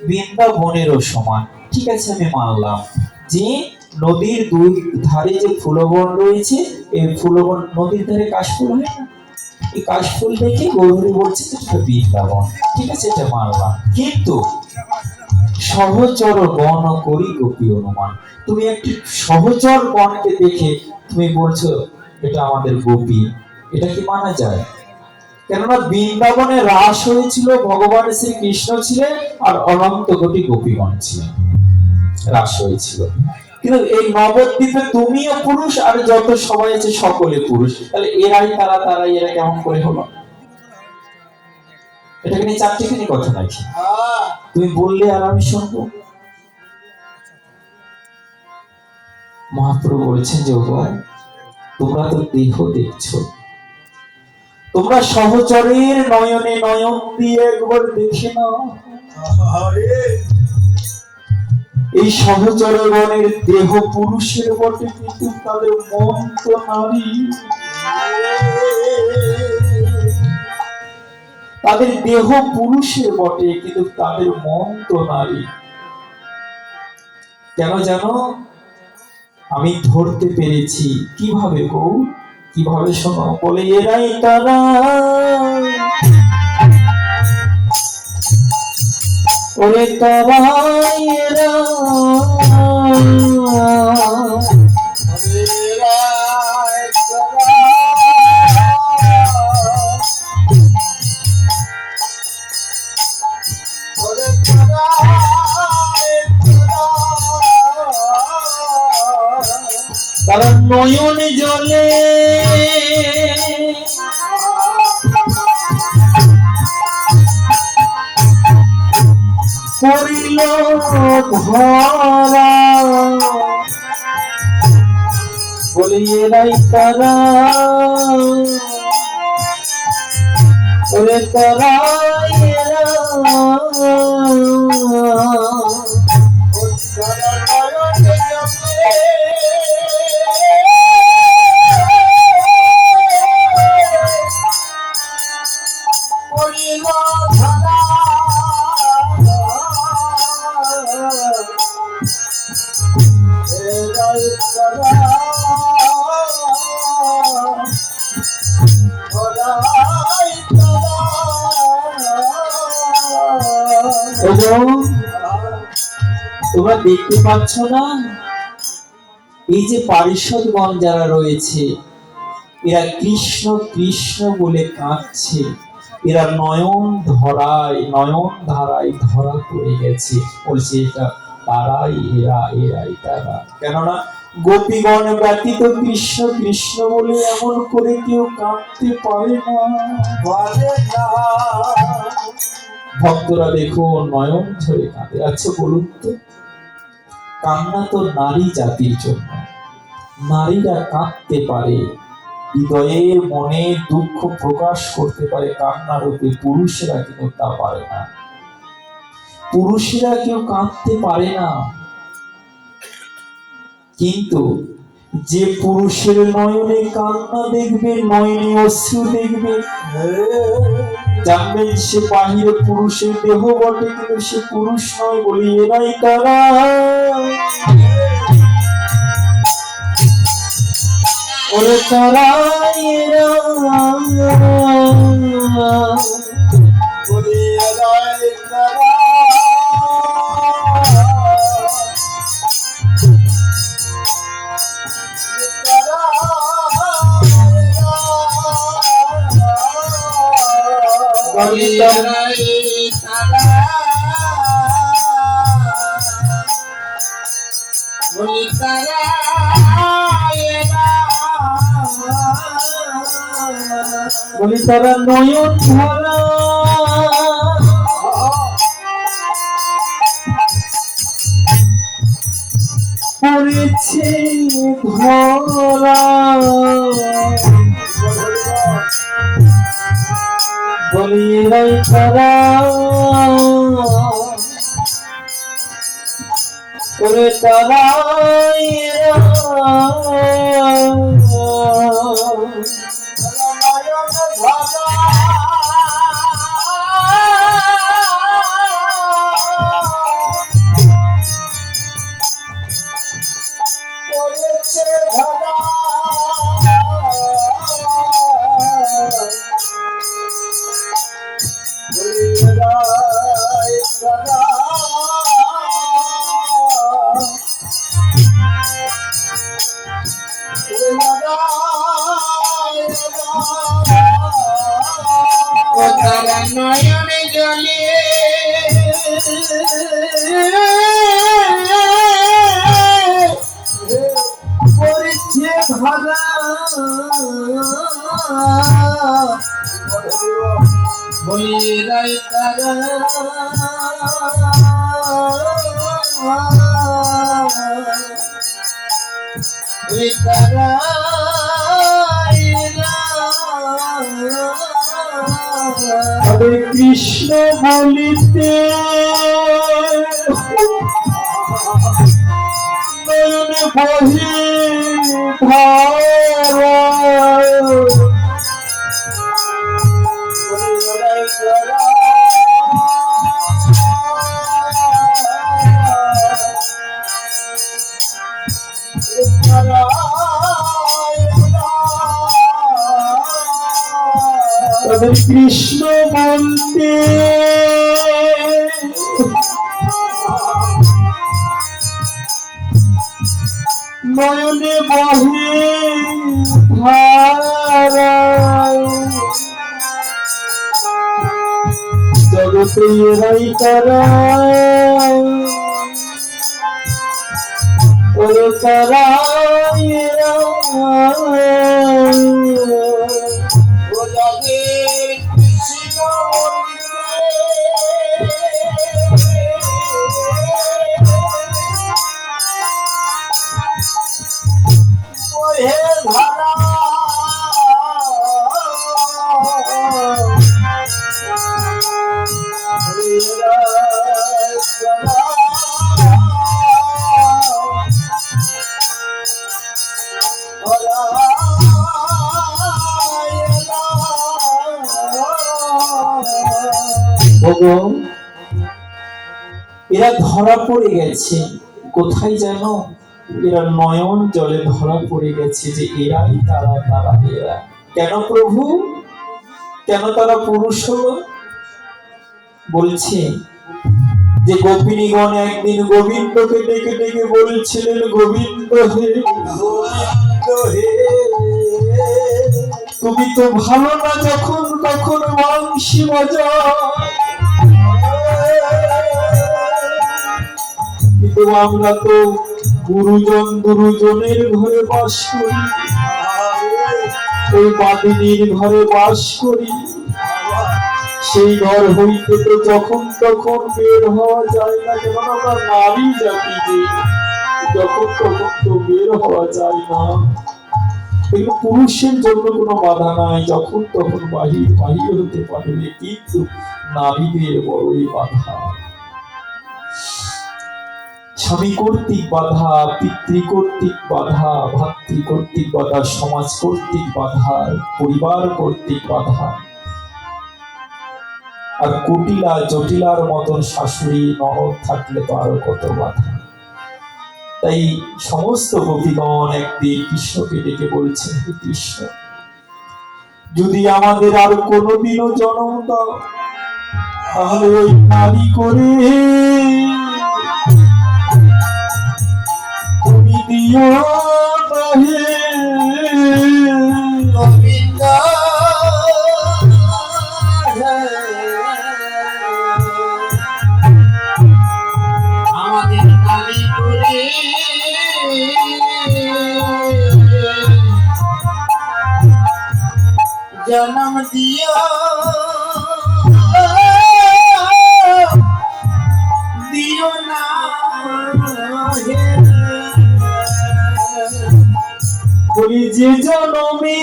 বৃন্দাবনেরও সমান। ঠিক আছে, আমি মানলাম যে নদীর দুই ধারে যে ফুলবন রয়েছে, এই ফুলবন নদীর ধারে কাশফুল হয় না, এই কাশফুল দেখে গৌরী বলছে যে এটা বৃন্দাবন। ঠিক আছে, এটা মানলাম। কিন্তু সহচর গণ করি গোপী অনুমান, তুমি একটি সহচর গণকে দেখে তুমি বলছো এটা আমাদের গোপী, এটা কি মানা যায়? কেননা বৃন্দাবনে রাস হয়েছিল, ভগবান শ্রীকৃষ্ণ ছিলেন আর অনন্ত কোটি গোপীগণ ছিলেন, রাস হয়েছিল। কিন্তু এই নবদ্বীপে তুমিও পুরুষ আর যত সবাই আছে সকলে পুরুষ, তাহলে এরাই তারা তারাই এরা কেমন করে হলো? এটাকে নিয়ে চারটিখানি কথা নাকি? তুমি বললে আর আমি শুনবো। মহাপ্রভু বলেছেন যে তোমরা তো দেহ দেখছো, তোমরা সহচরের নয়নে নয়ন দিয়ে একবার দেখে নাও, এই সহচরগণের দেহ পুরুষের বটে কিন্তু তাদের মন তো নারী। তাদের দেহ পুরুষের বটে কিন্তু তাদের মন তো নারী। কেন জানো? আমি ধরতে পেরেছি। কিভাবে গো? কিভাবে? শোনো, বলে এরাই তারা, ওরে তারাই এরা, তারা নয়নে জলে করিল ধরা, বলি এরাই তারা, ওরে তারাই এরা, তোমরা দেখতে পাচ্ছ না এই যে পারিষদগণ যারা রয়েছে এরা কৃষ্ণ কৃষ্ণ বলে কাঁদছে, এরা নয়ন ধারায় ধরা পড়ে গেছে। বলছে এটা তারাই এরা, এরাই তারা। কেননা গোপীগণ ব্যতীত কৃষ্ণ কৃষ্ণ বলে এমন করে কেউ কাঁদতে পারে না। ভক্তরা দেখো নয়ন ঝরে কাঁদে। আচ্ছা বলুন তো, কান্না তো নারী জাতির জন্য, নারীরা কাঁদতে পারে, হৃদয়ের মনে দুঃখ প্রকাশ করতে পারে কান্না রূপে, পুরুষেরা কিন্তু তা পারে না। পুরুষেরা কেউ কাঁদতে পারে না। কিন্তু যে পুরুষের নয়নে কান্না দেখবে, নয়নে অশ্রু দেখবে, জানবেন সে বাহিরে পুরুষের দেহ বটে কিন্তু সে পুরুষ নয়। বলি এরাই তারা, ওরে তারাই এরা, বলি এরাই তারা, বলি এরাই তারা, বলি তারা বলি তারা নয়ন ধরা পড়েছে ধরা, বলি এরাই তারা, ওরে তারাই এরা, হরে কৃষ্ণ বলিতে নয়নে বহে ধারা তাদের কৃষ্ণ বলতে নয়নে বহে ধারা জগতে এরাই তারা ওরে তারা এরা এরা ধরা পড়ে গেছে কোথায় জানো? এরা নয়ন জলে ধরা পড়ে গেছে যে এরাই তারা, তারা এরা। কেন প্রভু? কেন তারা পুরুষ হলো? বলছে যে গোপিনীগণ একদিন গোবিন্দকে ডেকে ডেকে বলছিলেন, গোবিন্দ হে, গোবিন্দ হে, তুমি তো ভালো না যখন তখন বাঁশি বাজাও, কিন্তু আমরা তো গুরুজনের ঘরে বাস করি, ওই বাদিনীর ঘরে বাস করি, সেই ঘর হইতে তো যখন তখন বের হওয়া যায় না, যেমন আমরা নারী জাতি যে যখন তখন তো বের হওয়া যায় না। কিন্তু পুরুষের জন্য কোনো বাধা নাই, যখন তখন বাহির হতে পারবে, কিন্তু নারীদের বড়ই বাধা। স্বামী কর্তৃক বাধা, পিতৃ কর্তৃক বাধা, ভাতৃ কর্তৃক বাধা, সমাজ কর্তৃক বাধা, পরিবার কর্তৃক বাধা, আর কুটিলা জটিলার মতন শাশুড়ি ননদ থাকলে তো আরো কত বাধা। তাই সমস্ত গোপীগণ একদিন কৃষ্ণকে ডেকে বলছেন, হে কৃষ্ণ, যদি আমাদের আর কোনোদিনও জন্ম দাও তাহলে ওই নারী করে তুমি দিও নাহি গোবিন্দ। আমাদের নারী করে জন্ম দিও, দিও না বলি যে জন্মে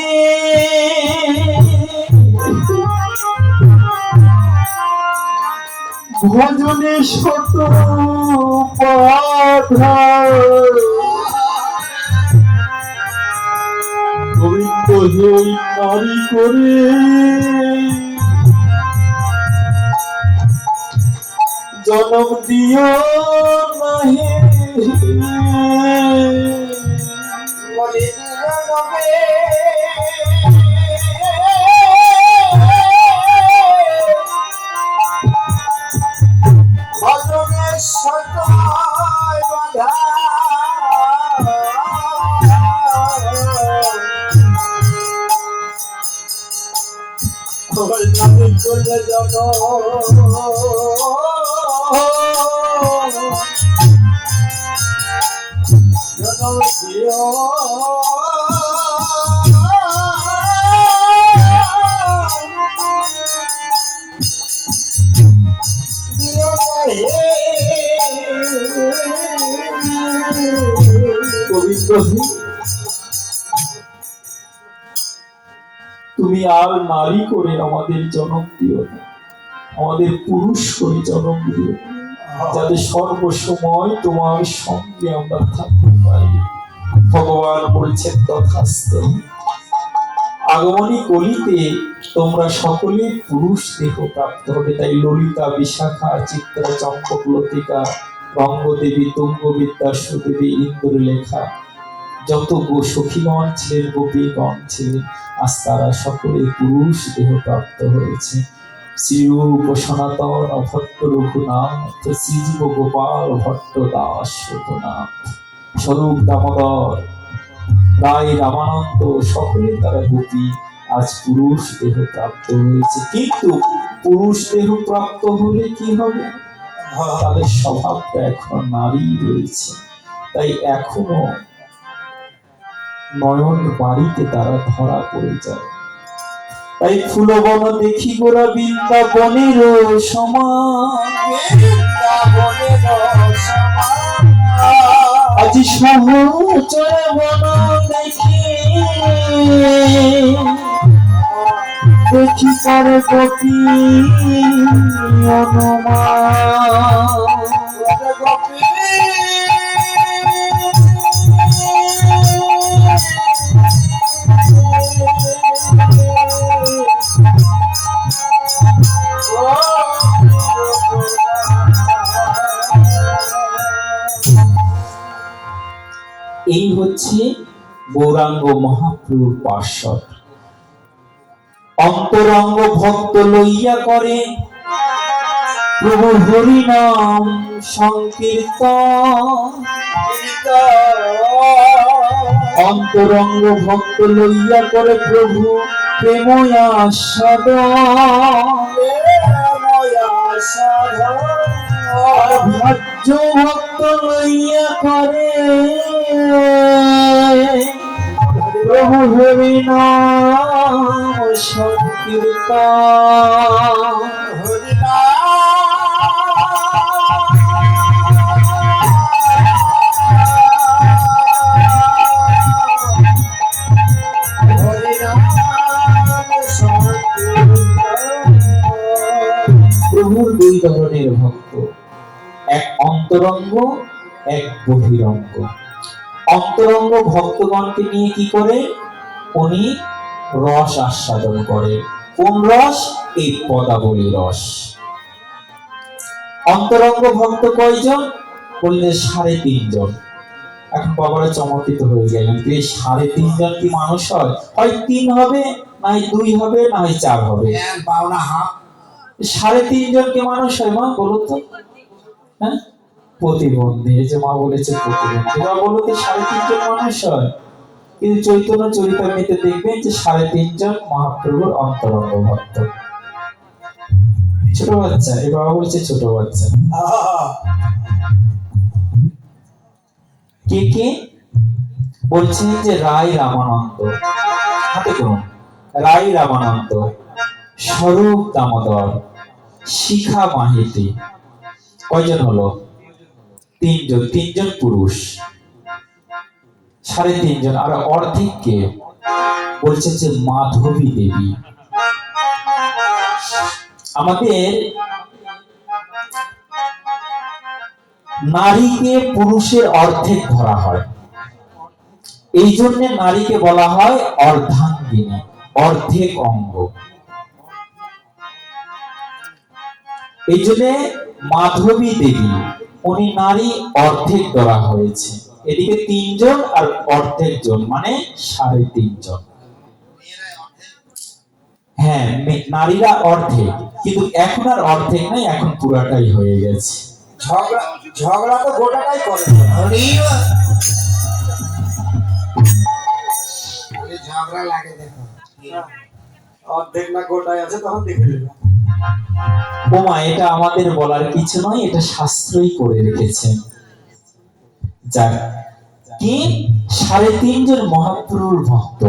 ভজনে শত বাধা, গোবিন্দ হে নারী করে জন্ম দিও নাহি ভজনে শত বাধা। নারী করলে জনম দিও দিও হে তুমি আর নারী করে আমাদের জন্ম দিও না, আমাদের পুরুষ করে জন্ম দিও, যাতে সর্বসময় তোমার সঙ্গে আমরা থাকতে পারি। ভগবান বলছেন তথাস্তু। আগমনী কলিতে তোমরা সকলে পুরুষ দেহ প্রাপ্ত হবে। তাই ললিতা, বিশাখা, চিত্রা, চম্পক, লতিকা, রঙ্গদেবী, তুঙ্গবিদ্যা, সুদেবী, ইন্দ্রলেখা, যত সখীগণ ছিলেন, গোপীগণ ছিলেন, আজ তারা সকলে পুরুষ দেহ প্রাপ্ত হয়েছে। শ্রীরূপ সনাতন ভট্ট রঘুনাথ, শ্রীজীব গোপাল ভট্ট দাস রঘুনাথ, স্বরূপ দামোদর, রায় রামানন্দ, সকলে তারা গোপী আজ পুরুষ দেহ প্রাপ্ত হয়েছে। কিন্তু পুরুষ দেহ প্রাপ্ত হলে কি হবে? তাদের স্বভাবটা এখনো নারী রয়েছে। তাই এখনো নয়ন বাড়িতে তারা ধরা পড়ে যায়। তাই ফুলবন দেখি গোরা বৃন্দাবনের সমান, আজি সহচর বন দেখি, দেখি পর গোপী এই হচ্ছে গৌরাঙ্গ মহাপ্রভুর পার্শ্বদ। অন্তরঙ্গ ভক্ত লইয়া করে প্রভু হরি নাম সংকীর্তন, অন্তরঙ্গ ভক্ত লইয়া করে প্রভু প্রেময়া ভজ্য ভক্ত লইয়া করে প্রভু হরি নাম সংকীর্তন। প্রভুর দুই ধরনের ভক্ত, এক অন্তরঙ্গ, এক বহিরঙ্গ। অন্তরঙ্গ ভক্তগণকে নিয়ে কি করে? উনি রস আস্বাদন করে। কোন রস? এই পদাবলী রস। অন্তরঙ্গ ভক্ত কয়জন? বললে 3.5 জন। এখন বাবারা চমকিত হয়ে গেলেন, এই 3.5 জন কি মানুষ হয়? হয় 3 হবে, নাই 2 হবে, নাই 4 হবে। 3.5 জন কি মানুষ হয় মা? বলো তো। হ্যাঁ, প্রতিবন্ধী। এই যে মা বলেছে প্রতিবন্ধী, বলো তো 3.5 জন মানুষ হয়? কিন্তু চৈতন্য চরিতামৃতে দেখবেন যে 3.5 জন মহাপ্রভুর অন্তরঙ্গ ভক্ত। ছোট বাচ্চা, এই বাবা বলছে ছোট বাচ্চা। কে কে? বলছেন যে রায় রামানন্দ, হাতে করুন, রায় রামানন্দ, স্বরূপ দামোদর, শিখা মাহিতি। কয়জন হলো? 3 জন। 3 জন পুরুষ, 3.5 জন। আর অর্ধেক কে? বলছে যে মাধবী দেবী। আমাদের নারীকে পুরুষের অর্ধেক ধরা হয়, এই জন্য নারীকে বলা হয় অর্ধাঙ্গিনী, অর্ধেক অঙ্গ। এই জন্য মাধবী দেবী উনি নারী অর্ধেক ধরা হয়েছে। এদিকে 3 জন আর অর্ধেক জন, মানে 3.5 জন। হ্যাঁ, নারীরা অর্ধেক, কিন্তু এখন আর অর্ধেক নাই, এখন পুরাটাই হয়ে গেছে। ঝগড়া তো গোটাটাই করে। ঝগড়া লাগে, দেখো অর্ধেক না গোটাই আছে, তখন দেখে নেবে। ওমা, এটা আমাদের বলার কিছু নয়, এটা শাস্ত্রই করে রেখেছেন। যাক, কি 3.5 জন মহাপ্রভুর ভক্ত,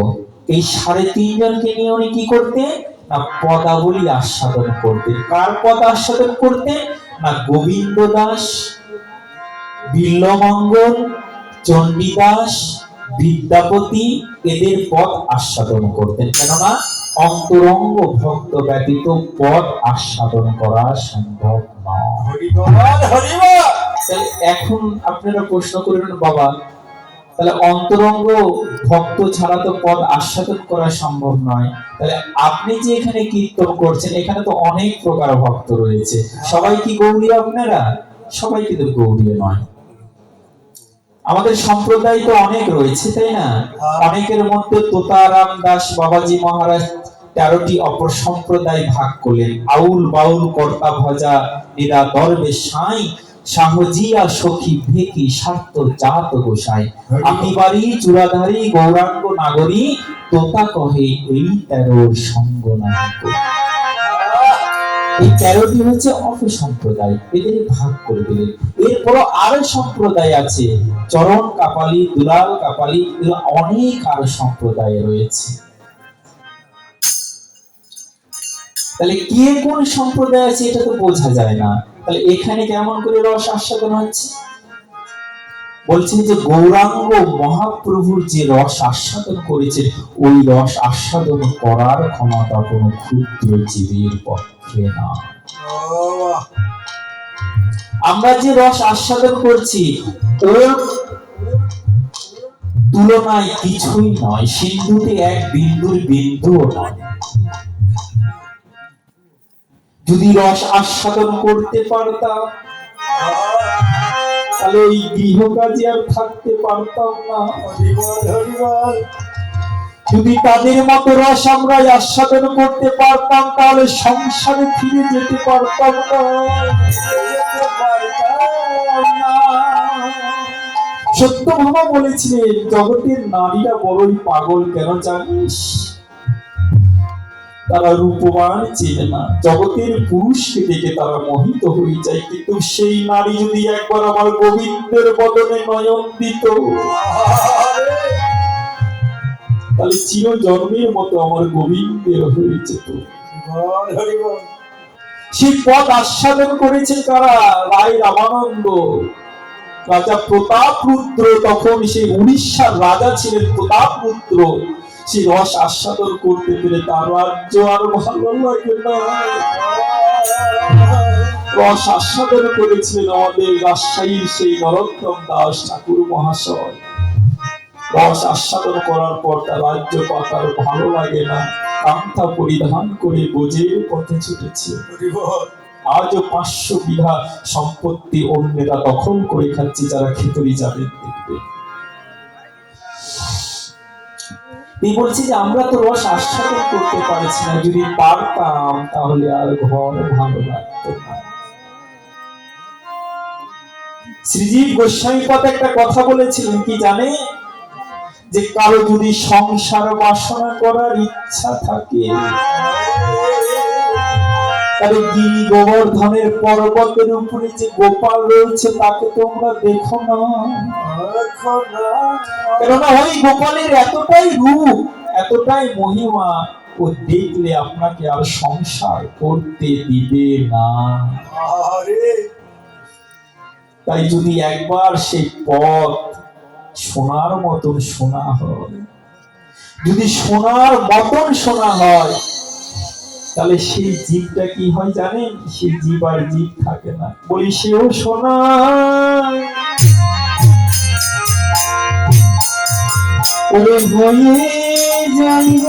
এই 3.5 জনকে নিয়ে উনি কি করতেন না পদাবলী আস্বাদন করতেন। কার পদ আস্বাদন করতেন? না গোবিন্দ দাস, বিল্লমঙ্গল, চণ্ডীদাস, বিদ্যাপতি এদের পদ আস্বাদন করতেন, কেননা অন্তরঙ্গ ভক্ত ব্যতীত পদ আস্বাদন করা সম্ভব নয়। তাহলে এখন আপনারা প্রশ্ন করবেন, বাবা তাহলে অন্তরঙ্গ ভক্ত ছাড়া তো পদ আস্বাদন করা সম্ভব নয়, তাহলে আপনি যে এখানে কীর্তন করছেন এখানে তো অনেক প্রকার ভক্ত রয়েছে, সবাই কি গৌরী? আপনারা সবাই কিন্তু গৌরী নয়। আমাদের সম্প্রদায় তো অনেক রয়েছে, তাই না? অনেকের মধ্যে তোতারাম দাস বাবাজি মহারাজ 13টি অপর সম্প্রদায় ভাগ করলেন। আউল বাউল কর্তা ভজা নিরা দরবে সাই সাহজিয়া সখী ভেকি স্বার্থ জাত গোসাই আপনি বাড়ি চূড়াধারী গৌরাঙ্গ নাগরী তোতা কহে এই 13 সঙ্গ নাহি। এই 13টি হচ্ছে অপসম্প্রদায়, এদের ভাগ করে দিলেন। এরপর আরো সম্প্রদায় আছে, চরণ কাপালি, দুলাল কাপালি, অনেক আরো সম্প্রদায় রয়েছে। তাহলে কে কোন সম্প্রদায় আছে এটা তো বোঝা যায় না। তাহলে এখানে কেমন করে রস আস্বাদন হচ্ছে? বলছেন যে গৌরাঙ্গ মহাপ্রভুর যে রস আস্বাদন করেছে, ওই রস আস্বাদন করার ক্ষমতা কোন ক্ষুদ্র জীবের পক্ষে না। আমরা যে রস আস্বাদন করছি ওর তুলনায় কিছুই নয়, সিন্ধুতে এক বিন্দুর বিন্দুও নয়। যদি রস আস্বাদন করতে পারতাম তাহলে এই গৃহকাজে আর থাকতে পারতাম না। যদি তাদের মতো রস আমরা আস্বাদন করতে পারতাম তাহলে সংসারে ফিরে যেতে পারতাম না। সত্যভামা বলেছিলেন, জগতের নারীরা বড়ই পাগল কেন জানিস? তারা রূপবান চেনে না, জগতের পুরুষকে দেখে তারা মোহিত হয়ে যায়, কিন্তু সেই নারী যদি একবার আমার গোবিন্দের বদনে নয়ন দিত তাহলে চির জন্মের মতো আমার গোবিন্দের হয়ে যেত। সেই পদ আস্বাদন করেছে কারা? রায় রামানন্দ, রাজা প্রতাপ রুদ্র, তখন সেই উড়িষ্যার রাজা ছিলেন প্রতাপ রুদ্র। সেই রস আস্বাদন করতে পেরে তার রাজ্য আর ভালো লাগে না। রস আস্বাদন করেছিলেন আমাদের রাজশাহীর সেই নরোত্তম দাস ঠাকুর মহাশয়। রস আস্বাদন করার পর তার রাজ্য পাতার ভালো লাগে না, কান্তা পরিধান করে বোঝের পথে ছুটেছে। আজও 500 বিঘা সম্পত্তি অন্যেরা দখল করে খাচ্ছে, যারা খেতড়ি যাবেন দেখবে। এই বলছি যে আমরা তো রস আস্বাদন করতে পারছি না, যদি পারতাম তাহলে আর ঘর ভালো লাগতো না। শ্রীজীব গোস্বামীপদ একটা কথা বলেছিলেন, কি জানে? যে কারো যদি সংসার বাসনা করার ইচ্ছা থাকে তাহলে গিরি গোবর্ধনের পর্বতের উপরে যে গোপাল রয়েছে তাকে তোমরা দেখো না, কেননা ওই গোপালের এতটাই রূপ, এতটাই মহিমা, ও দেখলে আপনাকে আর সংসার করতে দিবে না। তাই যদি একবার সেই পথ সোনার মতন শোনা হয়, যদি সোনার মতন শোনা হয়, তাহলে সেই জীবটা কি হয় জানেন? সেই জীব আর জীব থাকে না। বলি সেও সোনা ওরে হয়ে যাইব,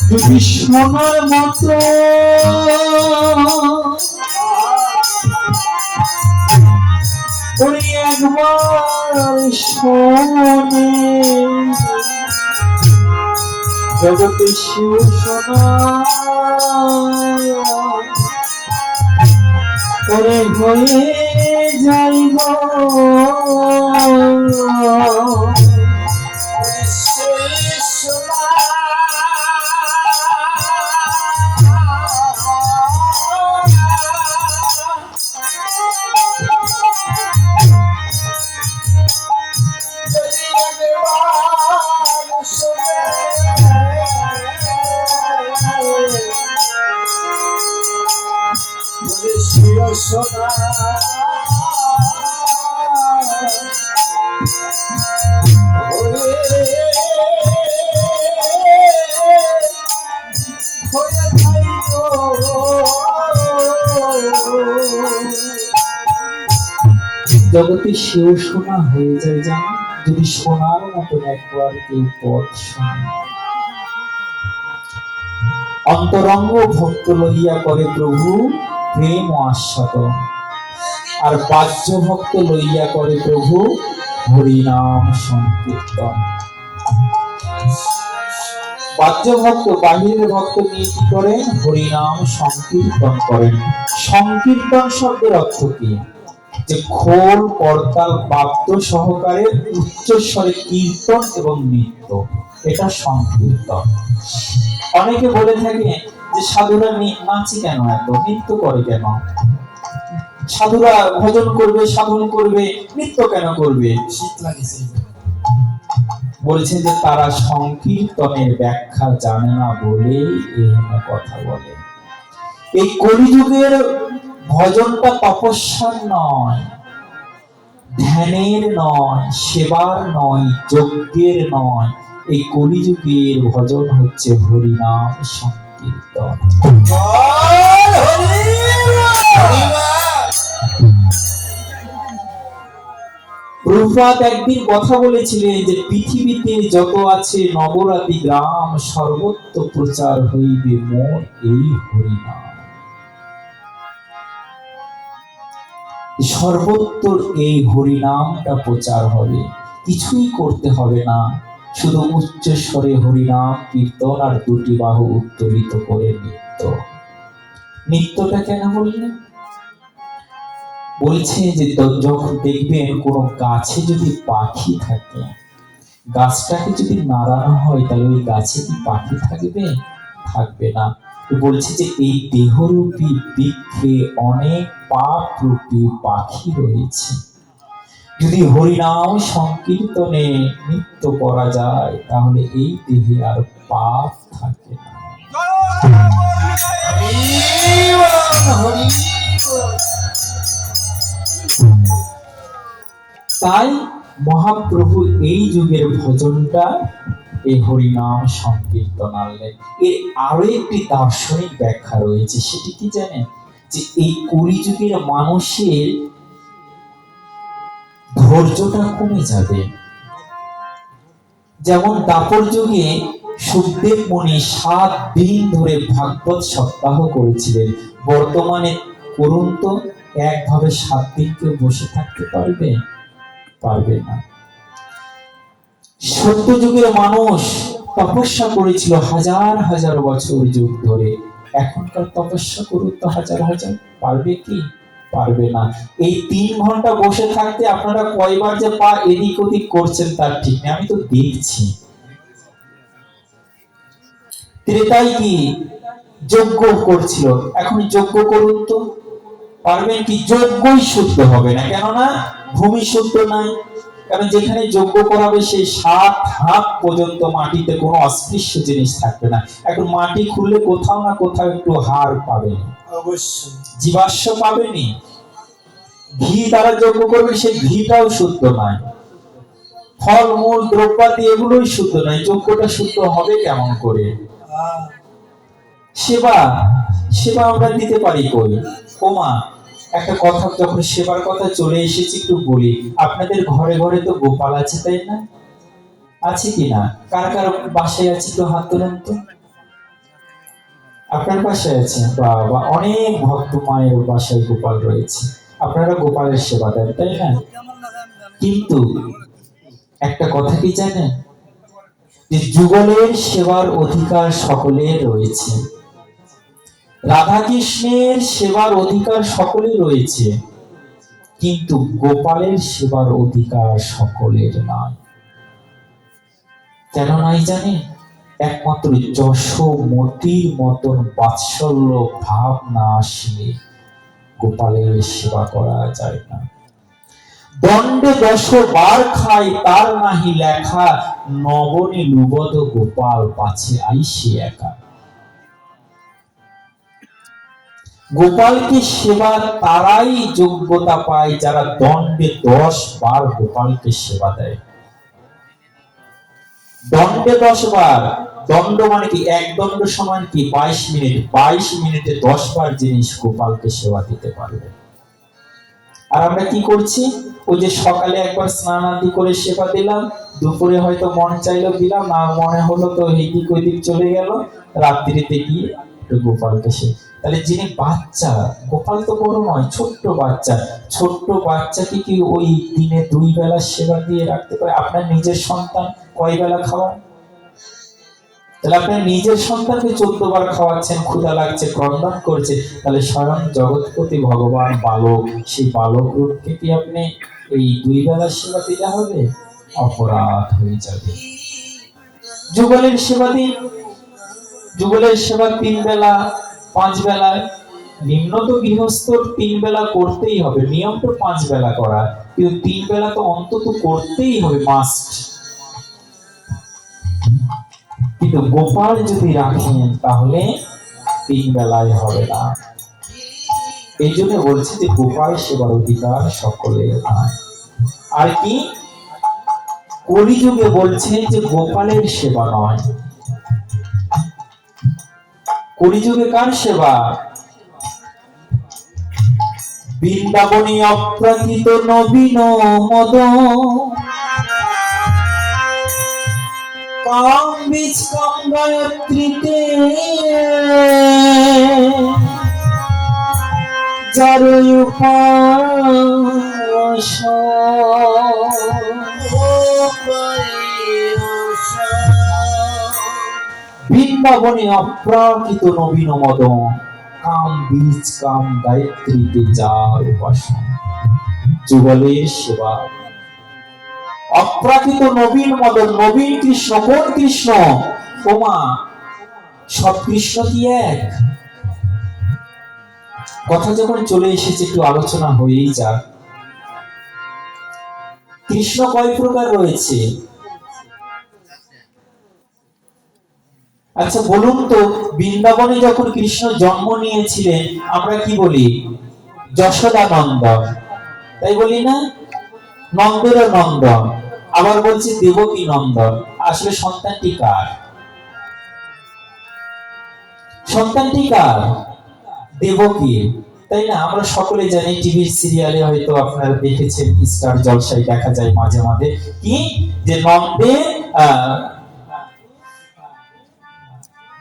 যদি সোনার মতো ওরে একবার শোনে, জগতে শিব সোনা ওরে হয়ে যাইব, সোনা জগতে সেও সোনা হয়ে যায় জানো, যদি সোনার মতন একবার কেউ পথ শোনে। অন্তরঙ্গ ভক্ত লইয়া করে প্রভু প্রেম ও আস্বাদন, আর বাহ্য ভক্ত লইয়া করে প্রভু হরিনাম সংকীর্তন। বাহ্য ভক্ত বাহিরের ভক্ত নিয়ে কি করেন? হরিনাম সংকীর্তন করেন। সংকীর্তন শব্দের অর্থ কি? যে খোল করতাল বাদ্য সহকারে উচ্চস্বরে কীর্তন এবং নৃত্য, এটা সংকীর্তন। অনেকে বলে থাকে যে সাধুরা নাচে কেন, এত নৃত্য করে কেন? সাধুরা ভজন করবে, সাধন করবে, নৃত্য কেন করবে? বলছেন যে তারা সংকীর্তনের ব্যাখ্যা জানে না বলে এই কথা বলে। এই কলিযুগের ভজনটা তপস্যার নয়, ধ্যানের নয়, সেবার নয়, যজ্ঞের নয়। এই কলিযুগের ভজন হচ্ছে হরিনাম সংকীর্তন। প্রভুপাদ একদিন কথা বলেছিলেন যে পৃথিবীতে যত আছে নগরাদি গ্রাম, সর্বত্র প্রচার হইবে মোর এই হরিনাম। সর্বত্র এই হরিনামটা প্রচার হবে, কিছুই করতে হবে না, শুধু উচ্চস্বরে হরিনাম কীর্তন আর দুটি বাহু উত্তোলিত করে নৃত্য। নৃত্যটা কেন বললেন? বলছে যে যখন দেখবেন কোন গাছে যদি পাখি থাকে, গাছটাকে যদি নাড়ানো হয় তাহলে ওই গাছে কি পাখি থাকবে? থাকবে না। বলছে যে এই দেহরূপী বৃক্ষে অনেক পাপ রূপী পাখি রয়েছে, যদি হরিনাম সংকীর্তনে নৃত্য করা যায় তাহলে এই দেহে আর পাপ থাকে না। তাই মহাপ্রভু এই যুগের ভজনটা এই হরিনাম সংকীর্তন আনলেন। এর আরো একটি দার্শনিক ব্যাখ্যা রয়েছে, সেটি কি জানেন? যে এই কলিযুগের মানুষের ধৈর্যটা কমে যাবে। যেমন দাপর যুগে সুখদেব মুনি 7 দিন ধরে ভাগবত সপ্তাহ করেছিলেন, বর্তমানে করুন তো একভাবে 7 দিন কেউ বসে থাকতে পারবে? পারবে না। সত্য যুগের মানুষ তপস্যা করেছিল হাজার হাজার বছর যুগ ধরে, এখনকার তপস্যা করুন তো হাজার হাজার, পারবে কি? পারবে না। এই 3 ঘন্টা বসে থাকতে আপনারা কয়বার যে পা এদিক ওদিক করছেন তার ঠিক নেই, আমি তো দেখছি। ত্রেতাই কি যজ্ঞ করছিল, এখন যজ্ঞ করুন তো, পারবেন কি? যজ্ঞই শুদ্ধ হবে না, কেননা ভূমি শুদ্ধ নাই। কারণ যেখানে যজ্ঞ করাবে সেই 7 হাত পর্যন্ত মাটিতে কোনো অস্পৃশ্য জিনিস থাকবে না। এখন মাটি খুললে কোথাও না কোথাও একটু হাড় পাবেন, অবশ্যই জীবাশ্ম পাবেনি। ঘি দ্বারা যজ্ঞ করবে, সেই ঘিটাও শুদ্ধ নয়। ফল মূল দ্রব্যাদি এগুলোই শুদ্ধ নয়, যজ্ঞটা শুদ্ধ হবে কেমন করে? সেবা সেবা আমরা দিতে পারি কই? ওমা, একটা কথা, যখন সেবার কথা চলে এসেছি একটু বলি। আপনাদের ঘরে ঘরে তো গোপাল আছে, তাই না? আছে কিনা? কার কার বাসায় আছে তো হাত তোলেন তো। আপনার বাসায় আছে? বাবা, অনেক ভক্ত মায়ের বাসায় গোপাল রয়েছে, আপনারা গোপালের সেবা দেন, তাই না? কিন্তু একটা কথা কি জানেন? যে যুগলের সেবার অধিকার সকলের রয়েছে, রাধা কৃষ্ণের সেবার অধিকার সকলের রয়েছে, কিন্তু গোপালের সেবার অধিকার সকলের নয়। কেন নাই জানেন? একমাত্র যশোমতির মতন বাৎসল্য ভাব না আসলে গোপালের সেবা করা যায় না। দণ্ডে 10 বার খাই তার নাহি লেখা, নবনী লুবদ গোপাল পাছে আইসে একা। গোপালকে সেবা তারাই যোগ্যতা পায় যারা দণ্ডে 10 বার গোপালকে সেবা দেয়। দণ্ডে 10 বার, দণ্ড মানে কি? এক দণ্ড সমান কি? 22 মিনিট। 22 মিনিটে 10 বার জিনিস গোপালকে সেবা দিতে পারবে। আর আমরা কি করছি? ওই যে সকালে একবার স্নান আদি করে সেবা দিলাম, দুপুরে হয়তো মন চাইলো দিলাম, না মনে হলো তো এইদিক ওইদিক চলে গেল, রাত্রিতে গিয়ে একটু গোপালকে সেবা। তাহলে যিনি বাচ্চা, গোপাল তো বড় নয়, ছোট্ট বাচ্চা, ছোট্ট বাচ্চাকে কি ওই দিনে 2 বেলা সেবা দিয়ে রাখতে পারে? আপনার নিজের সন্তান কয় বেলা খাওয়ান? তাহলে আপনি নিজের সন্তানকে 14 বার খাওয়াচ্ছেন, ক্ষুধা লাগছে, ক্রন্দন করছে, তাহলে স্বয়ং জগৎপতি ভগবান বালক, সেই বালক রূপকে কি আপনি এই 2 বেলা সেবা দিতে হবে? অপরাধ হয়ে যাবে। যুগলের সেবা দিন, যুগলের সেবা 3 বেলা 5 বেলা, নিম্ন তো গৃহস্থর 3 বেলা করতেই হবে, নিয়ম তো 5 বেলা করা, কিন্তু 3 বেলা তো অন্তত করতেই হবে, মাস্ট। কিন্তু গোপাল যদি রাখেন তাহলে 3 বেলায় হবে না। এই জন্য বলছি যে গোপাল সেবার অধিকার সকলের নাই। আর কি কলিযুগে বলছে যে গোপালের সেবা নয়, কলিযুগে কার সেবা? বৃন্দাবনী অপ্রাকৃত নবীন মদ, কাম বীজ কাম গায়ত্রীতে যার উপাস বৃন্দাবনে অপ্রাকৃত নবীন মদ, কাম বীজ কাম গায়ত্রীতে যার উপাসন। যুগলের সেবা অপ্রাকৃত নবীন মদন, নবীন কৃষ্ণ। কোন কৃষ্ণ? ওমা, সব কৃষ্ণ কি এক? কথা যখন চলে এসেছে একটু আলোচনা হয়েই যাক। কৃষ্ণ কয় প্রকার রয়েছে? আচ্ছা বলুন তো, বৃন্দাবনে যখন কৃষ্ণ জন্ম নিয়েছিলেন আমরা কি বলি? যশোদানন্দন, তাই বলি না? নন্দের নন্দন, আবার বলছি দেবকী নন্দন। আসলে সন্তানটি কার? সন্তানটি কার? দেবকী, তাই না? আমরা সকলে জানি, টিভির সিরিয়ালে হয়তো আপনারা দেখেছেন, স্টার জলসায় দেখা যায় মাঝে মাঝে কি যে নন্দে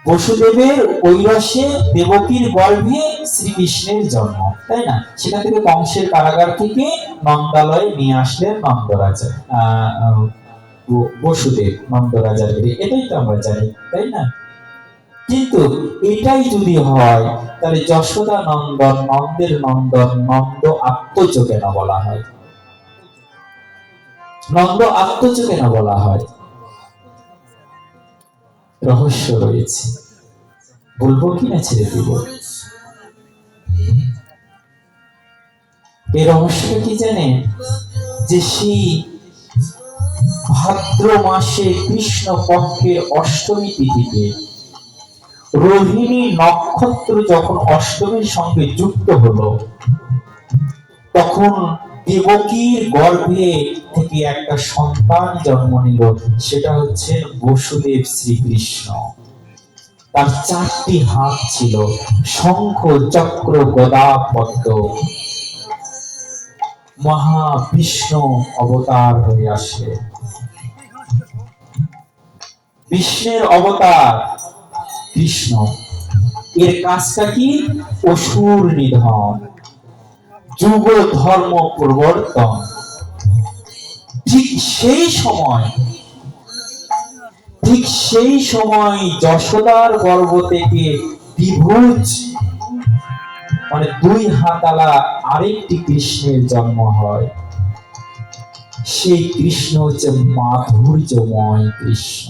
বসুদেবের ঐরসে দেবকীর গর্ভে শ্রীকৃষ্ণের জন্ম, তাই না? সেখান থেকে কংসের কারাগার থেকে নন্দালয়ে নিয়ে আসলেন নন্দরাজা, বসুদেব নন্দরাজার ঘরে। এটাই তো আমরা জানি, তাই না? কিন্তু এটাই যদি হয় তাহলে যশোদা নন্দন, নন্দের নন্দন, নন্দ আত্মজ কেন বলা হয়? নন্দ আত্মজ কেন বলা হয়? রহস্য রয়েছে, বলবো কিনা ছেড়ে দিব? এই রহস্যটা কি জানেন? যে সেই ভাদ্র মাসে কৃষ্ণ পক্ষের অষ্টমী তিথিতে রোহিণী নক্ষত্র যখন অষ্টমীর সঙ্গে যুক্ত হলো, তখন দেবকীর গর্ভে থেকে একটা সন্তান জন্ম নিল। সেটা হচ্ছে বসুদেব শ্রীকৃষ্ণ। তার 4টি হাত ছিল, শঙ্খ চক্র গদা পদ্ম। মহাবিষ্ণু অবতার হয়ে আসে, বিষ্ণুর অবতার কৃষ্ণ। এর কাজটা কি? অসুর নিধন, যুগ ধর্ম প্রবর্তন। ঠিক সেই সময় যশোদার গর্ভ থেকে দ্বিভুজ মানে 2 হাতালা আরেকটি কৃষ্ণের জন্ম হয়। সেই কৃষ্ণ হচ্ছে মাধুর্যময় কৃষ্ণ।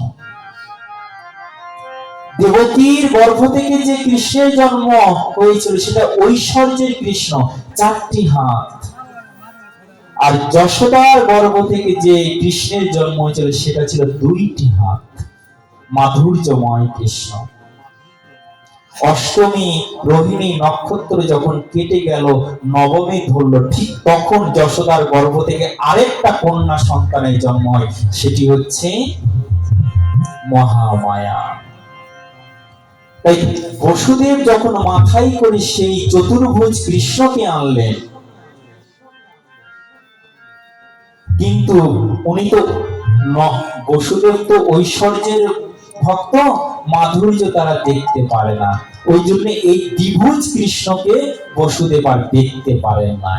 দেবকীর গর্ভ থেকে যে কৃষ্ণের জন্ম হয়েছিল সেটা ঐশ্বর্যের কৃষ্ণ, 4টি হাত। আর যশোদার গর্ভ থেকে যে কৃষ্ণের জন্ম হয়েছিল সেটা ছিল 2টি হাত, মাধুর্যময় কৃষ্ণ। অষ্টমী রোহিণী নক্ষত্র যখন কেটে গেল, নবমী ধরল, ঠিক তখন যশোদার গর্ভ থেকে আরেকটা কন্যা সন্তানের জন্ম হয়, সেটি হচ্ছে মহামায়া। তাই বসুদেব যখন মাথায় করে সেই চতুর্ভুজ কৃষ্ণকে আনলেন, কিন্তু উনি তো বসুদেব তো ঐশ্বর্যের ভক্ত, মাধুর্য তারা দেখতে পারে না, ওই জন্য এই দ্বিভুজ কৃষ্ণকে বসুদেব আর দেখতে পারেন না।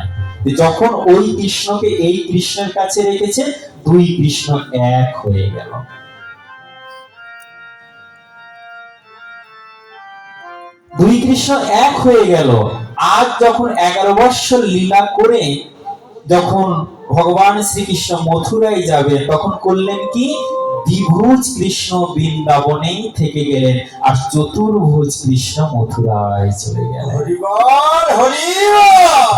যখন ওই কৃষ্ণকে এই কৃষ্ণের কাছে রেখেছে, দুই কৃষ্ণ এক হয়ে গেল। দুই কৃষ্ণ এক হয়ে গেল। আজ যখন 11 বৎসর লীলা করে যখন ভগবান শ্রীকৃষ্ণ মথুরায় যাবে, তখন করলেন কি, দ্বিভুজ কৃষ্ণ বৃন্দাবনেই থেকে গেলেন, আর চতুর্ভুজ কৃষ্ণ মথুরায় চলে গেলেন। হরি বল, হরি বল।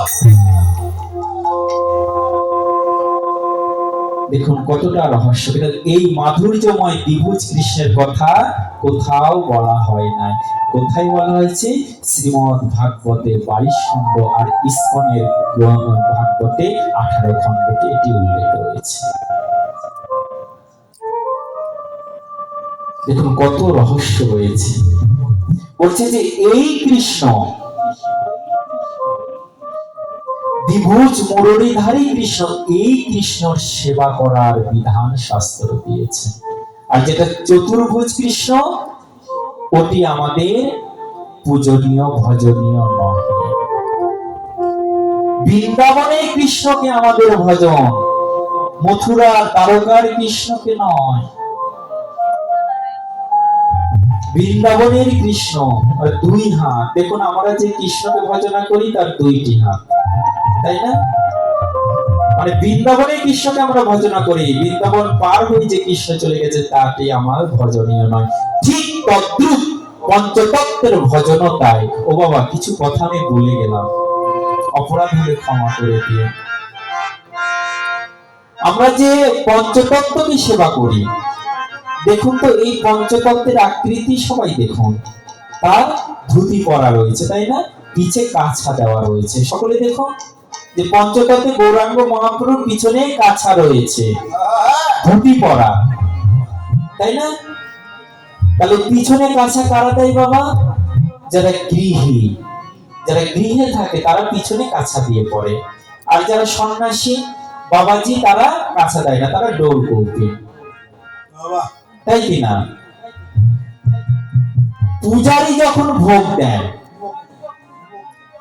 দেখুন কতটা রহস্য, এই মাধুর্যময় দ্বিভুজ কৃষ্ণের কথা কোথাও বলা হয় না। কোথায় বলা হয়েছে? শ্রীমদ ভাগবতে 22 খণ্ড আর ইস্কনের ভাগবতে 18 খণ্ডতে এটি উল্লেখ রয়েছে। দেখুন কত রহস্য রয়েছে। বলছে যে এই কৃষ্ণ দ্বিভুজ মুরলীধারী কৃষ্ণ, এই কৃষ্ণর সেবা করার বিধান শাস্ত্র দিয়েছে। আর যেটা চতুর্ভুজ কৃষ্ণ, ওটি আমাদের পূজনীয় ভজনীয় নয়। বৃন্দাবনের কৃষ্ণকে আমাদের ভজন, মথুরা দ্বারকার কৃষ্ণকে নয়। বৃন্দাবনের কৃষ্ণ দুই হাত, দেখুন আমরা যে কৃষ্ণকে ভজনা করি তার দুইটি হাত, তাই না? মানে বৃন্দাবনের কৃষ্ণকে আমরা ভজনা করি, বৃন্দাবন পার হয়ে যে কৃষ্ণ চলে গেছে তাটি আমার ভজনীয় নয়। ঠিক তদ্রূপ পঞ্চতত্ত্বের ভজনও তাই। ও বাবা, কিছু কথা আমি বলে গেলাম, অপরাধ হলে ক্ষমা করে দিয়ে। আমরা যে পঞ্চতত্ত্বকে সেবা করি, দেখুন তো এই পঞ্চতত্ত্বের আকৃতি সবাই দেখুন, তার ধুতি পরা রয়েছে, তাই না? পিছে কাছা দেওয়া রয়েছে, সকলে দেখুন যে পঞ্চতত্ত্বে গৌরাঙ্গ মহাপ্রভুর পিছনে কাছা রয়েছে, ধুতি পরা, তাই না? তাহলে পিছনে কাছা কারা দেয় বাবা? যারা গৃহী, যারা গৃহে থাকে তারা পিছনে কাছা দিয়ে পড়ে। আর যারা সন্ন্যাসী বাবাজি তারা কাছা দেয় না, তারা ডোর কৌপিন, তাই কিনা? পূজারী যখন ভোগ দেন,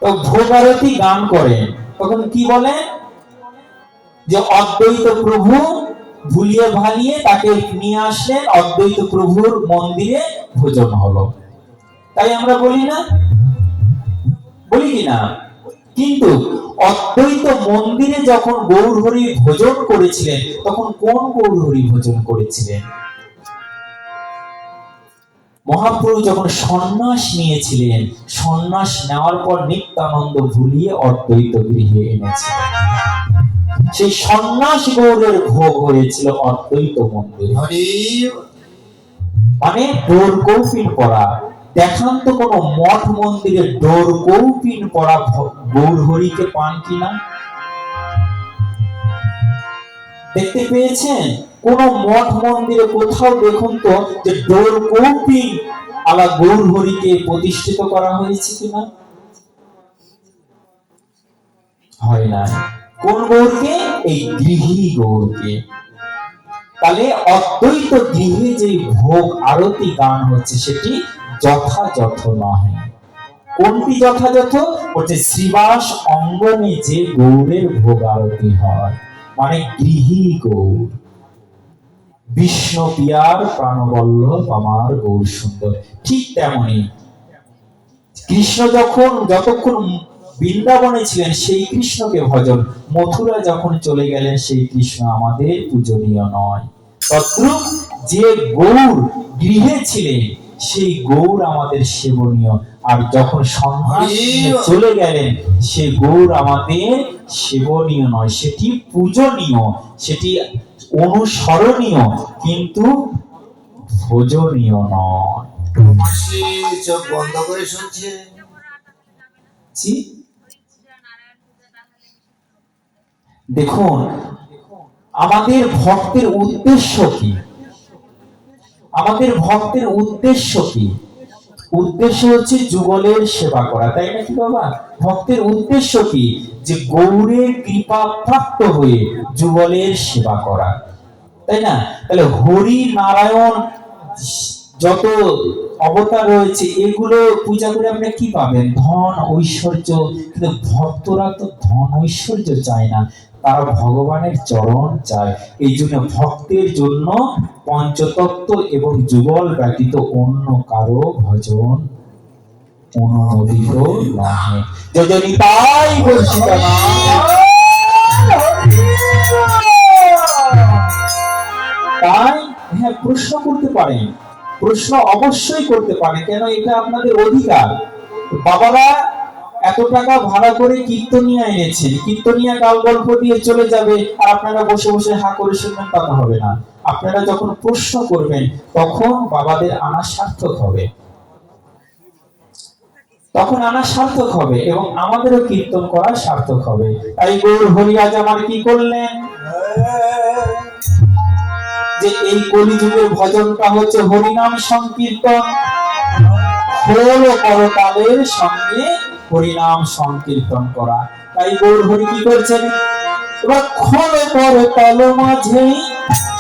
তো ভোগ আরতি গান করেন, তখন কি বলে? যে অদ্বৈত প্রভু ভুলিয়ে ভালিয়ে তাকে নিয়ে আসলেন, অদ্বৈত প্রভুর মন্দিরে ভোজন হলো, তাই আমরা বলি না? বলি কিনা? কিন্তু অদ্বৈত মন্দিরে যখন গৌরহরি ভোজন করেছিলেন, তখন কোন গৌরহরি ভোজন করেছিলেন? মহাপ্রভু যখন সন্ন্যাস নিয়েছিলেন, সন্ন্যাস নেওয়ার পর নিত্যানন্দ ভুলিয়ে অদ্বৈত গৃহে এনেছিলেন, সেই সন্ন্যাস গৌরের ভোগ হয়েছিল অদ্বৈত মন্দিরে। মানে ডোর কৌপিন পরা। দেখান তো কোন মঠ মন্দিরে ডোর কৌপিন পরা গৌরহরিকে পান কিনা? দেখতে পেয়েছেন? কোন মঠ মন্দিরে কোথাও দেখুন তো যে ডোর কৌপিন আলা গৌরহরিকে প্রতিষ্ঠিত করা হয়েছে কিনা? হয় না। কোন গৌরকে? এই গৃহী গৌরকে। তাহলে অদ্বৈত গৃহে যে ভোগ আরতি গান হচ্ছে সেটি যথাযথ নয়। কোনটি যথাযথ? বলছে শ্রীবাস অঙ্গনে যে গৌরের ভোগ আরতি হয়, মানে গৃহী গৌর। বিষ্ণু পিয়ার প্রাণবল্লভ আমার গৌর সুন্দর। ঠিক তেমনি কৃষ্ণ যতক্ষণ বৃন্দাবনে ছিলেন সেই কৃষ্ণকে ভজন, মথুরা যখন চলে গেলেন সেই কৃষ্ণ আমাদের পূজনীয় নয়। তদ্রূপ যে গৌর গৃহে ছিলেন সেই গৌর আমাদের সেবনীয়, আর যখন সন্ন্যাস চলে গেলেন সেই গৌর আমাদের সেবনীয় নয়, সেটি পূজনীয়, সেটি অনুসরণীয়, কিন্তু ভোজনীয় নয়। মাসি চোখ বন্ধ করে শুনছে। জি, দেখুন আমাদের ভক্তের উদ্দেশ্য কি? আমাদের ভক্তের উদ্দেশ্য কি? উদ্দেশ্য হচ্ছে যুগলের সেবা করা, তাই নাকি বাবা? ভক্তের উদ্দেশ্য কি? যে গৌরের কৃপা প্রাপ্ত হয়ে যুগলের সেবা করা, তাই না? তাহলে হরি নারায়ণ যত অবতার রয়েছে এগুলো পূজা করে আমরা কি পাবেন? ধন ঐশ্বর্য। কিন্তু ভক্তরা তো ধন ঐশ্বর্য চায় না, তারা ভগবানের চরণ চায়। এই জন্য ভক্তের জন্য পঞ্চতত্ত্ব এবং যুগল ব্যতীত অন্য কারো ভজন অনুমোদিত নহে। যদি তাই বলছি না, তাই হ্যাঁ, প্রশ্ন করতে পারেন, প্রশ্ন অবশ্যই করতে পারেন, কেন এটা আপনাদের অধিকার। বাবারা এত টাকা ভাড়া করে কীর্তনিয়া এনেছেন, কীর্তনিয়া গাল গল্প দিয়ে চলে যাবে, আর আপনারা বসে বসে হা করে শুনবেন, তা তো হবে না। আপনারা যখন প্রশ্ন করবেন তখন বাবাদের আনা সার্থক হবে, তখন আনা সার্থক হবে এবং আমাদেরও কীর্তন করা সার্থক হবে। তাই গৌর হরি আজ আমার কি করলেন? যে এই কলিযুগের ভজনটা হচ্ছে হরিনাম সংকীর্তন। খোল ও করতালের সঙ্গে হরিনাম সংকীর্তন করা। তাই গৌর হরি কি করছেন? এবার খোল ও করতাল মাঝে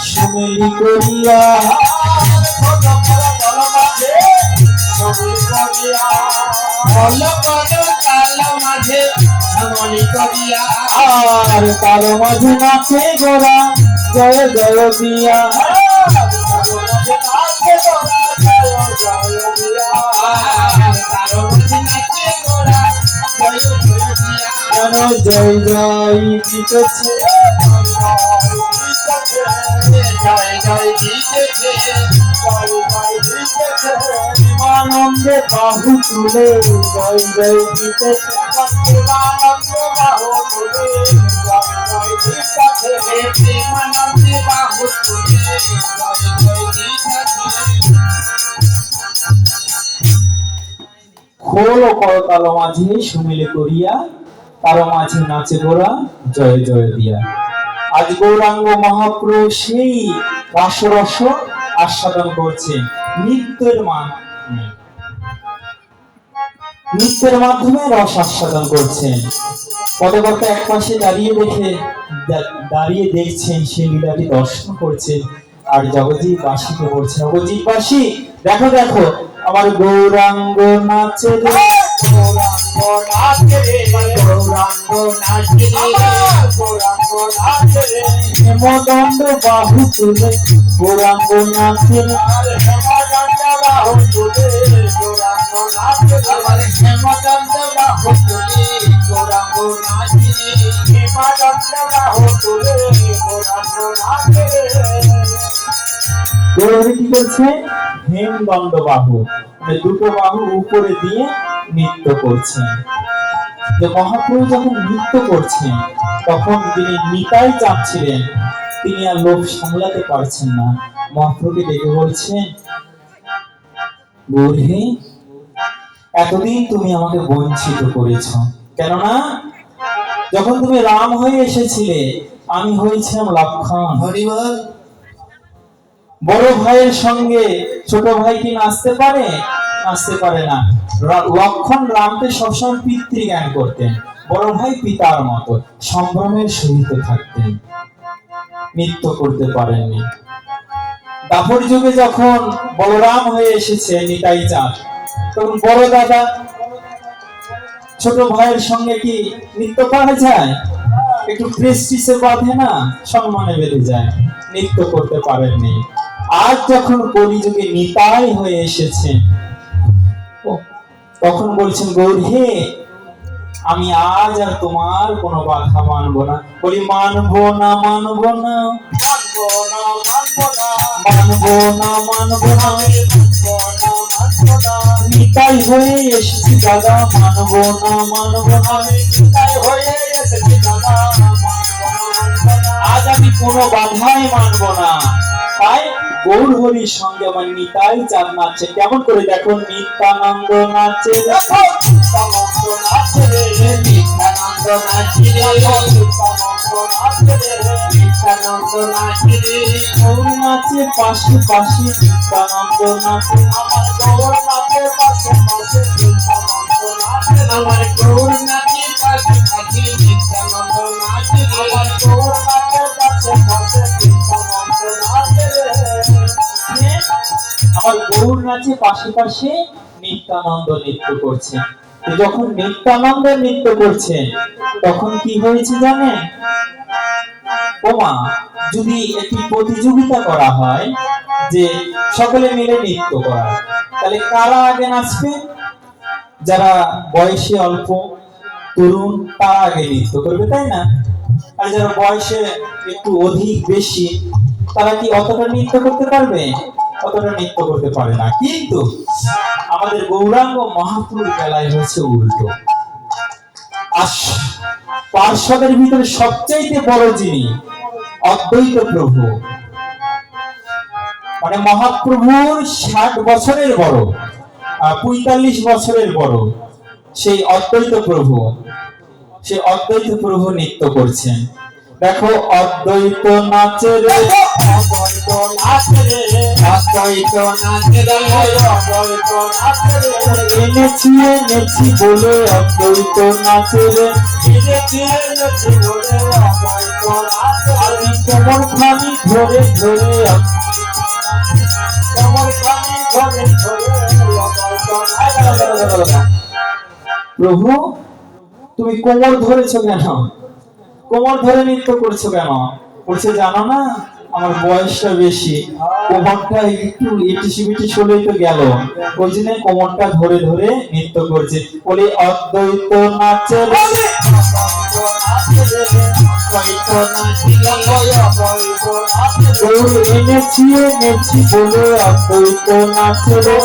সুমেলি করিয়া, আর তার মাঝে নাচে গোরা জয় জয় দিয়া। জয় জয় দিতেছে, আনন্দে বাহু তুলে জয় জয় দিতেছে, খোল ও করতাল মাঝে সুমিলে করিয়া, তার মাঝে নাচে গোরা জয় জয় দিয়া। আজ গৌরাঙ্গ মহাপ্রভু সেই রাসরস আস্বাদন করছেন নৃত্যের মাধ্যমে, নৃত্যের মাধ্যমে রস আস্বাদন করছেন। পদকর্তা এক পাশে দাঁড়িয়ে দেখছেন, সেই লীলাটি দর্শন করছেন, আর জগজিৎ বাসীকে বলছেন, জগজিৎ বাসী দেখো দেখো আমার গৌরাঙ্গ নাচে রে, গৌরাঙ্গ নাচে রে, গৌরাঙ্গ নাচে রে, গৌরাঙ্গ নাচে রে, হেমদণ্ড বাহু তুলে গৌরাঙ্গ নাচে রে, হেমদণ্ড বাহু তুলে গৌরাঙ্গ নাচে রে, হেমদণ্ড বাহু তুলে গৌরাঙ্গ নাচে রে, হেমদণ্ড বাহু তুলে গৌরাঙ্গ নাচে রে। গৌরহরি কি করছে? হেমদণ্ড বাহু, মানে দুটো বাহু উপরে দিয়ে নৃত্য করছেন। যে মহাপ্রভু যখন নৃত্য করছেন তখন তিনি নিতাই চাচ্ছিলেন, তিনি আর লোভ সামলাতে পারছেন না। মহাপ্রভুকে ডেকে বলছেন, গৌরী এতদিন তুমি আমাকে বঞ্চিত করেছ, কেননা যখন তুমি রাম হয়ে এসেছিলে আমি হয়েছিলাম লক্ষণ। হরিবল। বড় ভাইয়ের সঙ্গে ছোট ভাই কি নাচতে পারে? নাচতে পারে না। লক্ষণ রামকে সবসময় পিতৃজ্ঞান করতেন, বড় ভাই পিতার মতো সম্ভ্রমের সহিত থাকতেন, নৃত্য করতে পারেননি। দাপর যুগে যখন বলরাম হয়ে এসেছে নিতাই চাঁদ, তখন বড় দাদা ছোট ভাইয়ের সঙ্গে কি নৃত্য করা যায়? একটু প্রেস্টিজে বাঁধে না, সম্মানে বেঁধে যায়, নৃত্য করতে পারেননি। আজ যখন কলিযুগে নিতাই হয়ে এসেছে তখন বলছেন, গৌর হে আমি আজ আর তোমার কোনো বাধা মানবো না। বলি মানবো না, মানবো না, মানবো না, মানবো না, মানবো না, মানবো না, নিতাই হয়ে এসেছি দাদা, মানবো না, মানবো না, নিতাই হয়ে এসেছি দাদা, আজ আমি কোনো বাধাই মানবো না। তাই গৌর হরির সঙ্গে আমার নিতাই চাঁদ নাচছে। কেমন করে দেখো, নিত্যানন্দ নাচে, দেখো নিত্যানন্দ নাচে রে, নিত্যানন্দ নাচে রে, নিত্যানন্দ নাচে রে, নিত্যানন্দ নাচে রে, গৌর নাচে পাশে পাশে, নিত্যানন্দ নাচে, আমার গৌর নাচে পাশে পাশে, নিত্যানন্দ নাচে, আমার গৌর নাচে পাশে পাশে, নিত্যানন্দ নাচে রে, আমার গৌর নাচে পাশে পাশে, নিত্যানন্দ নাচে রে। আমার গৌর নাচে পাশে পাশে, নিত্যানন্দ নৃত্য করছে। তো যখন নিত্যানন্দ নৃত্য করছে তখন কি হয়েছে জানেন? ওমা, যদি একটি প্রতিযোগিতা করা হয় যে সকলে মিলে নৃত্য করা, তাহলে কারা আগে নাচবে? যারা বয়সে অল্প তরুণ তারা আগে নৃত্য করবে, তাই না? আর যারা বয়সে একটু অধিক বেশি তারা কি অতটা নৃত্য করতে পারবে? অতটা নৃত্য করতে পারে না। কিন্তু আমাদের গৌরাঙ্গ মহাপ্রভুর বেলায় হয়েছে উল্টো। পার্শ্বদের ভিতরে সবচাইতে বড় যিনি, অদ্বৈত প্রভু, মানে মহাপ্রভুর 60 বছরের বড়, 45 বছরের বড়, সেই অদ্বৈত প্রভু, সেই অদ্বৈত প্রভু নৃত্য করছেন। দেখো অদ্বৈত নাচে রে, অদ্বৈত নাচে রে, অদ্বৈত নাচে রে, অদ্বৈত নাচে রে, এনেছি এনেছি বলে অদ্বৈত নাচে রে, এনেছি এনেছি বলে অদ্বৈত নাচে রে, আমি কোমর খানি ধরে ধরে, কোমর খানি ধরে ধরে অদ্বৈত নাচে। প্রভু তুমি কোমর ধরেছো কেন? কোমর ধরে নৃত্য করছো কেন? বলছে জানো না আমার বয়সটা বেশি, কোমরটা একটু ইটিসি বিটিস হলেই তো গেল, ওই জন্য কোমরটা ধরে ধরে নৃত্য করছে। বলে অদ্বৈত নাচে রে, অদ্বৈত নাচে রে, গৌর এনেছি এনেছি বলে অদ্বৈত নাচে রে,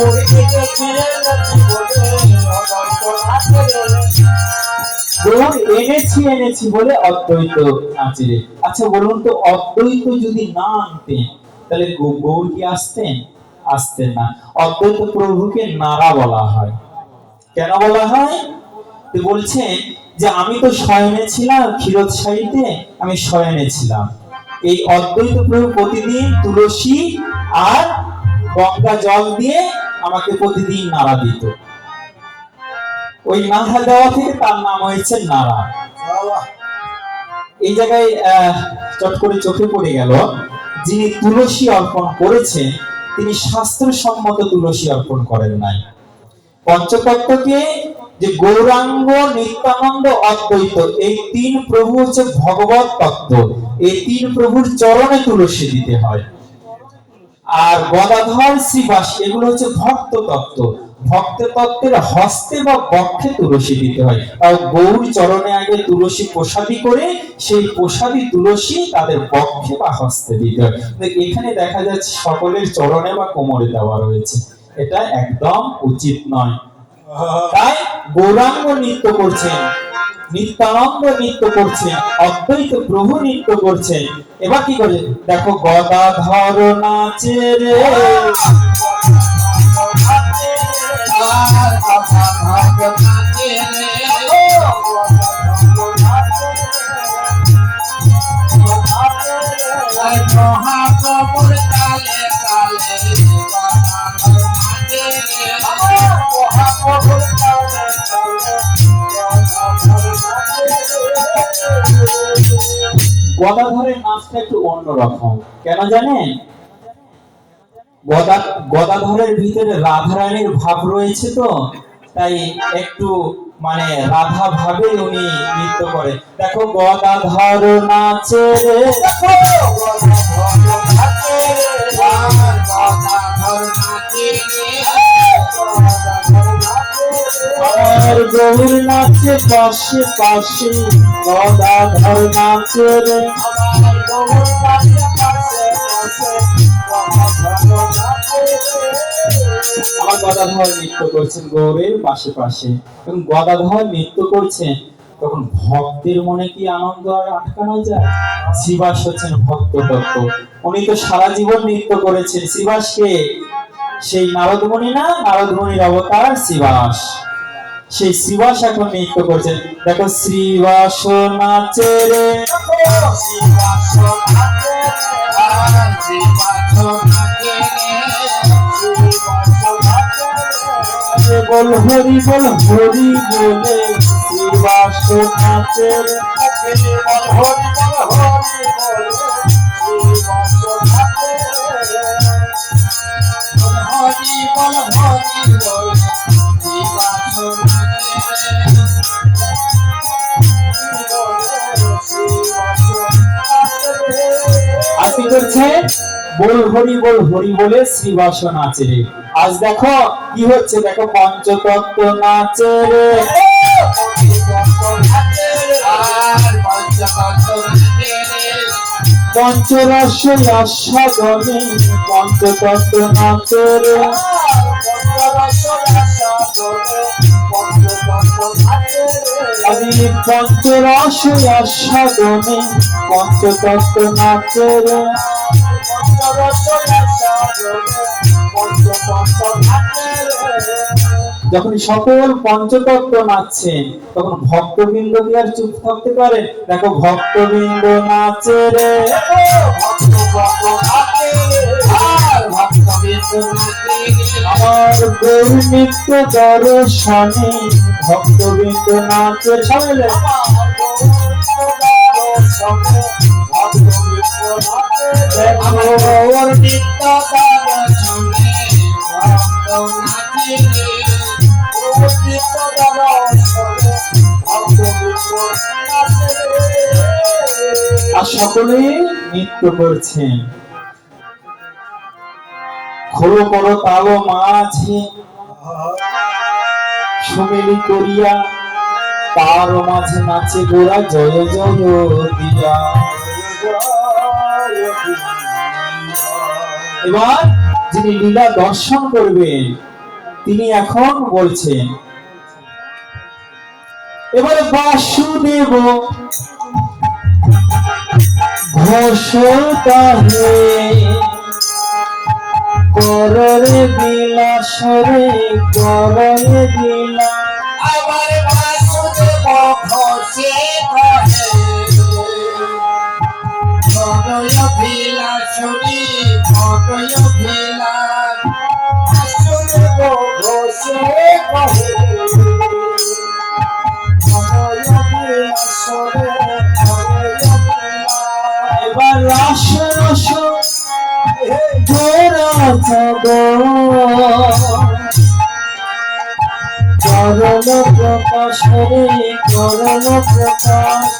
গৌর এনেছি এনেছি বলে অদ্বৈত নাচে রে। আচ্ছা বলুন তো, অদ্বৈত যদি না আনতেন তাহলে গৌর কি আসতেন? আসতেন না। অদ্বৈত প্রভুকে নারা বলা হয়। কেন বলা হয়? তো বলছেন যে আমি তো শয়নে ছিলাম ক্ষীরোদশায়ীতে, আমি শয়নে ছিলাম। এই অদ্বৈত প্রভু প্রতিদিন তুলসী আর গঙ্গা জল দিয়ে আমাকে প্রতিদিন নাড়া দিত। ওই নাড়া দেওয়া থেকে তার নাম হয়েছে নারা। এই জায়গায় চট করে চোখে পড়ে গেল, যিনি তুলসী অর্পণ করেছেন তিনি শাস্ত্রসম্মত তুলসী অর্পণ করেন নাই। পঞ্চতত্ত্বকে যে গৌরাঙ্গ, নিত্যানন্দ, অদ্বৈত, এই 3 প্রভু হচ্ছে ভগবত তত্ত্ব। এই 3 প্রভুর চরণে তুলসী দিতে হয়। আর গদাধর, শ্রীবাস এগুলো হচ্ছে ভক্ত তত্ত্ব। ভক্ত তত্ত্বের হস্তে বা বক্ষে তুলসী দিতে হয়। তাও গৌর চরণে আগে তুলসী প্রসাদী করে সেই প্রসাদী তুলসী তাদের বক্ষে বা হস্তে দিতে হয়। এখানে দেখা যাচ্ছে সকলের চরণে বা কোমরে দেওয়া রয়েছে, এটা একদম উচিত নয়। তাই গৌরাঙ্গ নৃত্য করছেন, নিত্যানন্দ নৃত্য করছেন, অদ্বৈত প্রভু নৃত্য করছেন। এবার কি করে দেখো, গদাধর নাচে রে, মহাপ্রভুর কালে কালে গদাধরের নাচটা একটু অন্যরকম। কেন জানেন? গদাধরের ভিতরে রাধারানীর ভাব রয়েছে, তো তাই একটু মানে রাধা ভাবে উনি নৃত্য করে। দেখো গদাধর নাচে রে, দেখো গদাধর নাচে রে, গদাধর নাচে রে, আমার গৌর নাচে পাশে পাশে, গদাধর নাচে রে, আমার গৌর নাচে পাশে পাশে, গদাধর নাচে রে। আমার গদাধর নৃত্য করছেন গৌরের পাশে পাশে, এবং গদাধর নৃত্য করছেন তখন ভক্তের মনে কি আনন্দ আর আটকানো যায়? শ্রীবাস হচ্ছেন ভক্ত তত্ত্ব। উনি তো সারা জীবন নৃত্য করেছেন। শ্রীবাসকে সেই নারদমণি না, নারদমণির অবতার শ্রীবাস, সেই শ্রীবাস এখন নৃত্য করছেন। দেখো শ্রীবাস নাচে রে, বল হরি বল হরি বলে শ্রীবাস নাচে রে, বল হরি বল হরি বলে শ্রীবাস নাচে রে, বল হরি বল হরি বলে শ্রীবাস নাচে রে। আজ কি করছে? বল হরি বলে শ্রীবাস নাচে রে। আজ দেখো কি হচ্ছে, দেখো পঞ্চতত্ত্ব নাচে রে, পঞ্চরস আস্বাদনে পঞ্চতত্ত্ব নাচে রে, আমি পঞ্চরস আস্বাদনে পঞ্চতত্ত্ব নাচে রে, যখন সকল পঞ্চতত্ত্ব নাচছেন তখন ভক্তবৃন্দ কি আর চুপ থাকতে পারে? দেখো ভক্তবৃন্দ নাচে রে, আমার গৌর নিত্য দর্শনে ভক্তবৃন্দ নাচে। সবাই আমার নিত্য দর্শনে আর সকলে নৃত্য করছেন। খোলো করো তাল মাঝে সুমেলি করিয়া, তার মাঝে নাচে গোরা জয় জয় দিয়া। এবার যিনি লীলা দর্শন করবেন তিনি এখন বলছেন, এবারে বাসুদেব ঘোষ তাহে কররে বিলাস রে, কররে বিলাস। আবার বাসুদেব ঘোষে কহে বড়য় বিলাস রে, বড়য় বিলাস। বাসুদেব ঘোষে কহে বড়য় বিলাস রে, বড়য় বিলাস। এবার রাস রস গোরা চাঁদ করল প্রকাশ রে, করল প্রকাশ।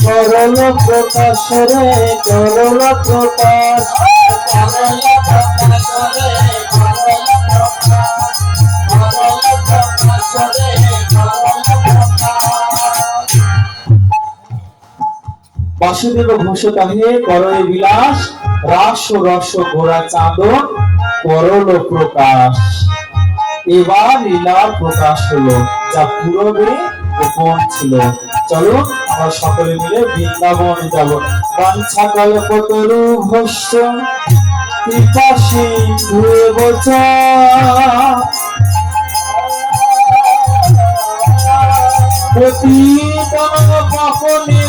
করল প্রকাশ রে, করল প্রকাশ। বাসুদেব ঘোষ তাহে করয় বিলাস, রাস রস গোরা চাঁদন করল প্রকাশ। এবার লীলার প্রকাশ হলো, যা পূর্বে গোপন ছিল। চলো আমরা সকলে মিলে বৃন্দাবন যাব। বাঞ্ছা কল্পতরু ভস্য কৃপা সিন্ধু বচা, পতিতন পাবনে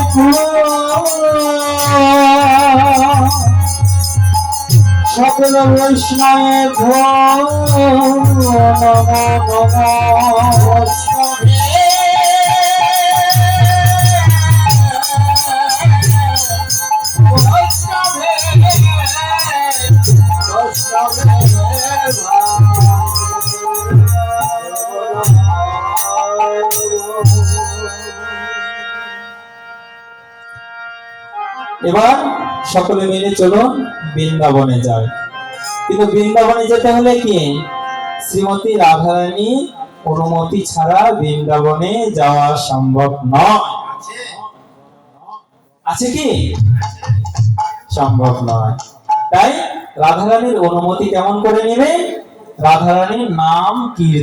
সকল বৈষ্ণব নমো নমো। এবার সকলে মিলে চলুন বৃন্দাবনে যাই। কিন্তু বৃন্দাবনে যেতে হলে কি শ্রীমতী রাধারানী অনুমতি ছাড়া বৃন্দাবনে যাওয়া সম্ভব নয়। আছে কি? সম্ভব নয়। তাই রাধারানীর অনুমতি কেমন করে নেবে? রাধারানীর নাম কীর্তন